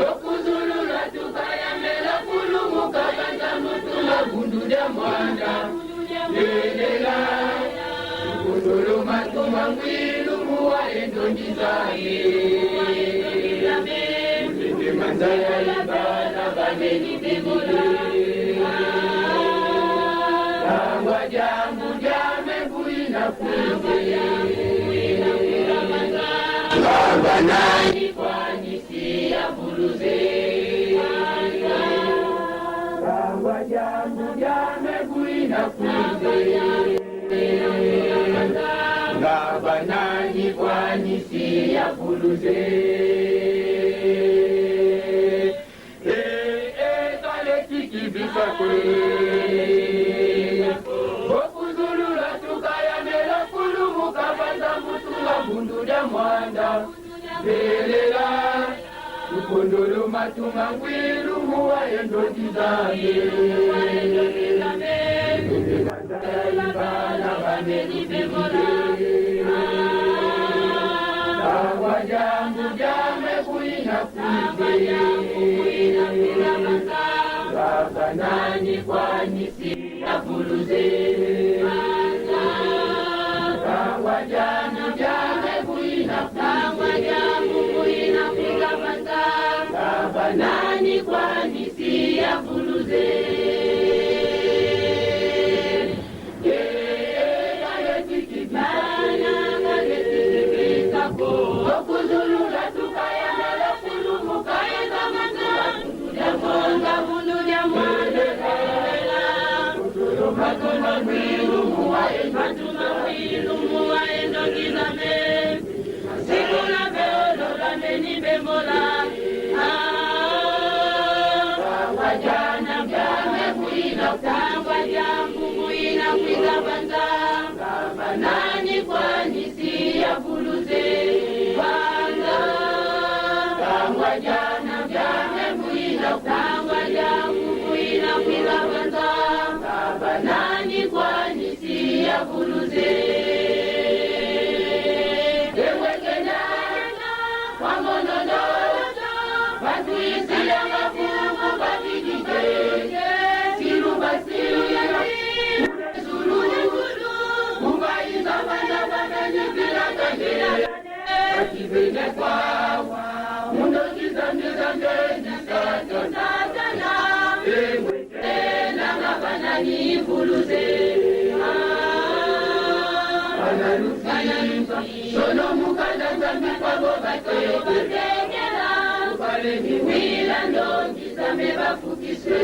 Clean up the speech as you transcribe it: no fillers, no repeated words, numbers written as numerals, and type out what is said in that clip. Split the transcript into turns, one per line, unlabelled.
okuzulula tukayamela kulumuka banza mutuma bunduja mwanda yelela tukundulu matuma mwilu muwaendo njizane ulinde manzaya ibana baneni bimule Tangwa jambu jame kuina kuze Baba nani kwani siya buluze Tangwa jambu jame kuina kuze Baba nani kwani siya buluze Kale kikibisa kwe okuzulula tukayamela kulumuka banza mutuma bunduja mwanda belela tukondolo matuma ngwilu muwaendo njizane ibana baneni bimule Tangwa jambu jame kuina kuze Baba nani kwani siya buluze Tangwa jambu jame kuina kuiga banza Baba nani kwani siya buluze okuzulula tukayamela kulumuka eza manzala yamonga bunduja mwanda matuma mwilu muwaendo ngizame sikula beolo bameni bemola Tangwa jana byame kuina Tangwa jambu muina kwiza banza Baba nani kwani siya buluze Tangwa jana byame kuina Tangwa jambu muina kwiza banza Baba nani kwani siya buluze Ewe Kenya wamonono Bantu isi yanga fungu babidije Silu basilu Zulu Mubaiza banda banda bilangane Akivene kwa Mundo kizambe nisatana Ewe Kenya banani buluze Analufi Sono mukanda zambi kwa boba tegela Upale miwila ndo kizame bafukiswe